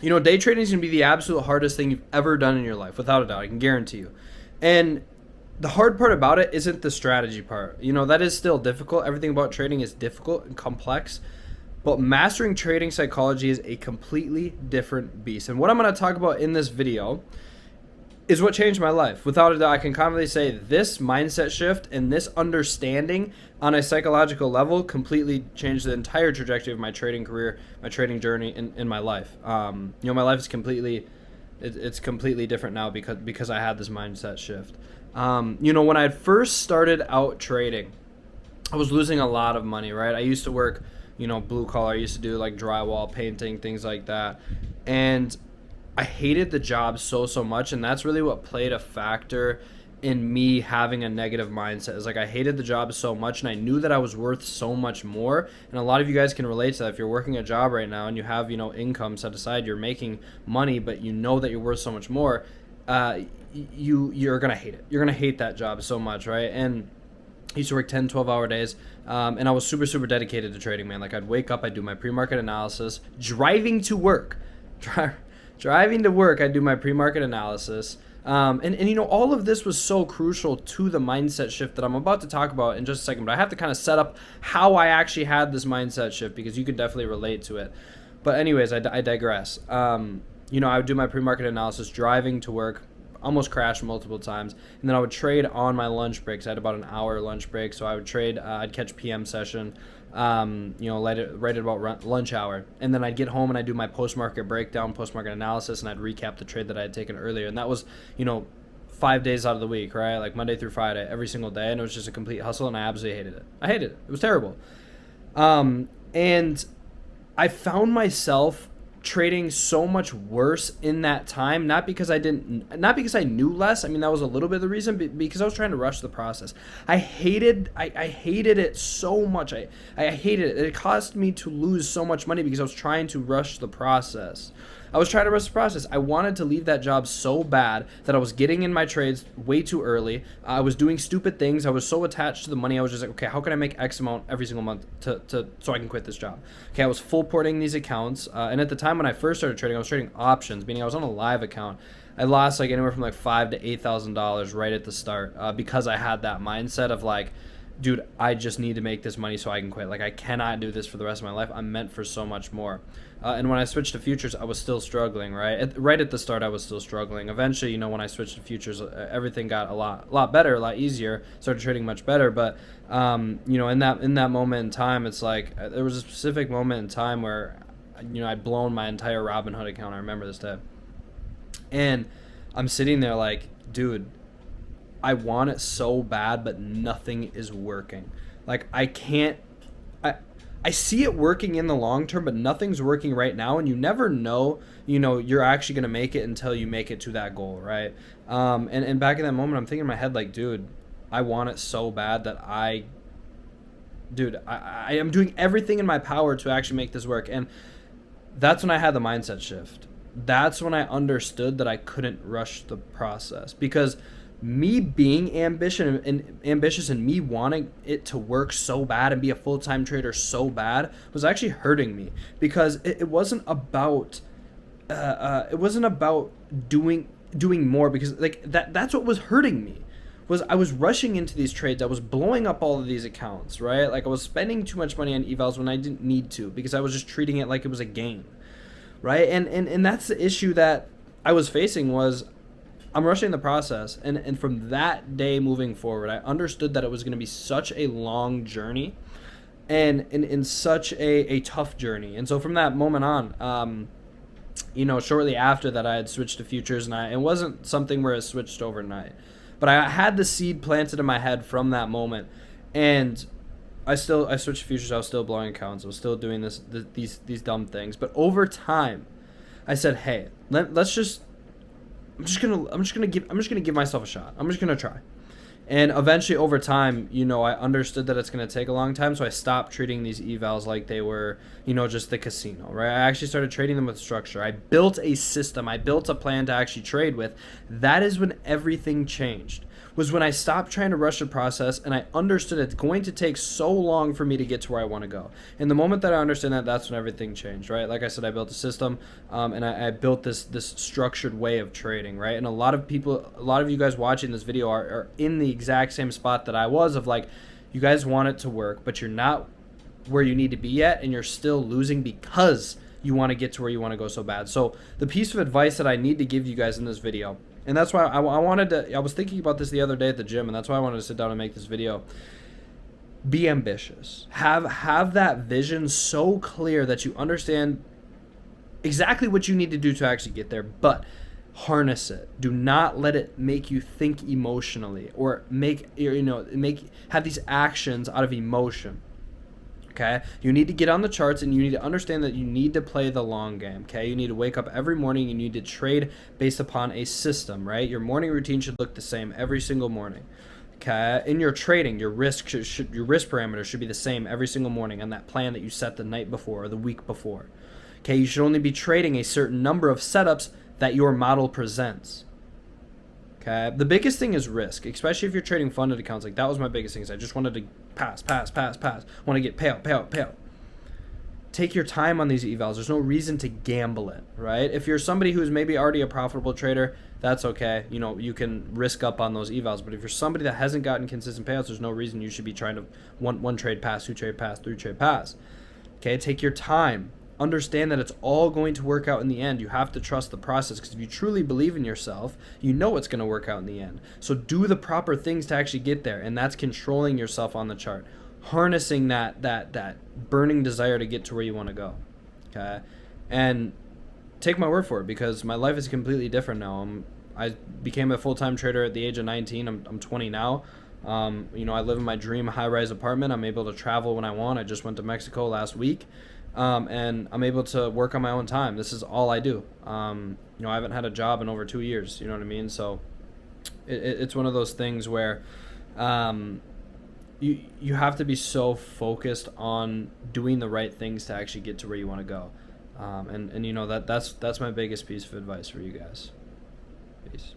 Day trading is going to be the absolute hardest thing you've ever done in your life, without a doubt. I can guarantee you. And the hard part about it isn't the strategy part. That is still difficult. Everything about trading is difficult and complex. But mastering trading psychology is a completely different beast. And what I'm going to talk about in this video is what changed my life. Without a doubt, I can confidently say this mindset shift and this understanding on a psychological level completely changed the entire trajectory of my trading career, my trading journey in my life. My life is it's completely different now because I had this mindset shift. When I first started out trading, I was losing a lot of money, right? I used to work, blue collar. I used to do like drywall, painting, things like that. And I hated the job so much, and that's really what played a factor in me having a negative mindset. Is like I hated the job so much, and I knew that I was worth so much more. And a lot of you guys can relate to that. If you're working a job right now and you have income set aside, you're making money, but you know that you're worth so much more, you're gonna hate it. You're gonna hate that job so much, right? And I used to work 10, 12-hour days, and I was super dedicated to trading, man. Like I'd wake up, I'd do my pre-market analysis, driving to work, I'd do my pre-market analysis. And all of this was so crucial to the mindset shift that I'm about to talk about in just a second. But I have to kind of set up how I actually had this mindset shift because you can definitely relate to it. But anyways, I digress. I would do my pre-market analysis driving to work, almost crashed multiple times, and then I would trade on my lunch breaks. I had about an hour lunch break, so I would trade. I'd catch PM session, right at about lunch hour, and then I'd get home and I'd do my post-market breakdown, post-market analysis, and I'd recap the trade that I had taken earlier. And that was 5 days out of the week, right? Like Monday through Friday, every single day, and it was just a complete hustle, and I absolutely hated it. I hated it. It was terrible. And I found myself trading so much worse in that time, not because I knew less. I mean, that was a little bit of the reason, because I was trying to rush the process. I hated it so much. I hated it. It caused me to lose so much money because I was trying to rush the process. I wanted to leave that job so bad that I was getting in my trades way too early. I was doing stupid things. I was so attached to the money. I was just like, okay, how can I make X amount every single month so I can quit this job? Okay, I was full porting these accounts. And at the time when I first started trading, I was trading options, meaning I was on a live account. I lost like anywhere from like $5,000 to $8,000 right at the start because I had that mindset of like, dude, I just need to make this money so I can quit. Like I cannot do this for the rest of my life. I'm meant for so much more. And when I switched to futures, I was still struggling, right? Right at the start, I was still struggling. Eventually, when I switched to futures, everything got a lot better, a lot easier. Started trading much better. But, in that moment in time, it's like there was a specific moment in time where, I'd blown my entire Robinhood account. I remember this day. And I'm sitting there like, dude, I want it so bad, but nothing is working. Like I see it working in the long term, but nothing's working right now, and you never know, you're actually going to make it until you make it to that goal, right? And back in that moment, I'm thinking in my head, like, dude, I want it so bad that I am doing everything in my power to actually make this work. And that's when I had the mindset shift. That's when I understood that I couldn't rush the process, because me being ambitious and me wanting it to work so bad and be a full-time trader so bad was actually hurting me, because it wasn't about doing more, because like that's what was hurting me. Was I was rushing into these trades. I was blowing up all of these accounts, right? Like I was spending too much money on evals when I didn't need to, because I was just treating it like it was a game, right? And that's the issue that I was facing. Was I'm rushing the process, and from that day moving forward, I understood that it was going to be such a long journey, and in such a tough journey. And so from that moment on, shortly after that, I had switched to futures, and it wasn't something where it switched overnight, but I had the seed planted in my head from that moment, and I switched to futures. I was still blowing accounts. I was still doing these dumb things, but over time, I said, hey, let's just. I'm just gonna give myself a shot. I'm just gonna try. And eventually, over time, I understood that it's gonna take a long time, so I stopped treating these evals like they were, just the casino, right? I actually started trading them with structure. I built a system. I built a plan to actually trade with. That is when everything changed. was when I stopped trying to rush the process and I understood it's going to take so long for me to get to where I want to go. And the moment that I understand that, that's when everything changed, right? Like I said, I built a system, and I built this structured way of trading, right? And a lot of you guys watching this video are in the exact same spot that I was, of like, you guys want it to work, but you're not where you need to be yet, and you're still losing because you want to get to where you want to go so bad. So the piece of advice that I need to give you guys in this video, and that's why I was thinking about this the other day at the gym, and that's why I wanted to sit down and make this video. Be ambitious. Have that vision so clear that you understand exactly what you need to do to actually get there, but harness it. Do not let it make you think emotionally, or have these actions out of emotion. Okay, you need to get on the charts, and you need to understand that you need to play the long game. Okay, you need to wake up every morning, and you need to trade based upon a system, right? Your morning routine should look the same every single morning. Okay, in your trading, your risk parameters should be the same every single morning on that plan that you set the night before or the week before. Okay, you should only be trading a certain number of setups that your model presents. Okay, the biggest thing is risk, especially if you're trading funded accounts. Like, that was my biggest thing. I just wanted to pass. Want to get payout. Take your time on these evals. There's no reason to gamble it, right? If you're somebody who's maybe already a profitable trader, that's okay. You can risk up on those evals. But if you're somebody that hasn't gotten consistent payouts, there's no reason you should be trying to one trade pass, two trade pass, three trade pass. Okay, take your time. Understand that it's all going to work out in the end. You have to trust the process, because if you truly believe in yourself, you know it's going to work out in the end. So do the proper things to actually get there, and that's controlling yourself on the chart, harnessing that burning desire to get to where you want to go. Okay, and take my word for it, because my life is completely different now. I became a full-time trader at the age of 19. I'm 20 now. I live in my dream high-rise apartment. I'm able to travel when I want. I just went to Mexico last week. And I'm able to work on my own time. This is all I do. I haven't had a job in over 2 years. You know what I mean? So it's one of those things where you have to be so focused on doing the right things to actually get to where you want to go. That's my biggest piece of advice for you guys. Peace.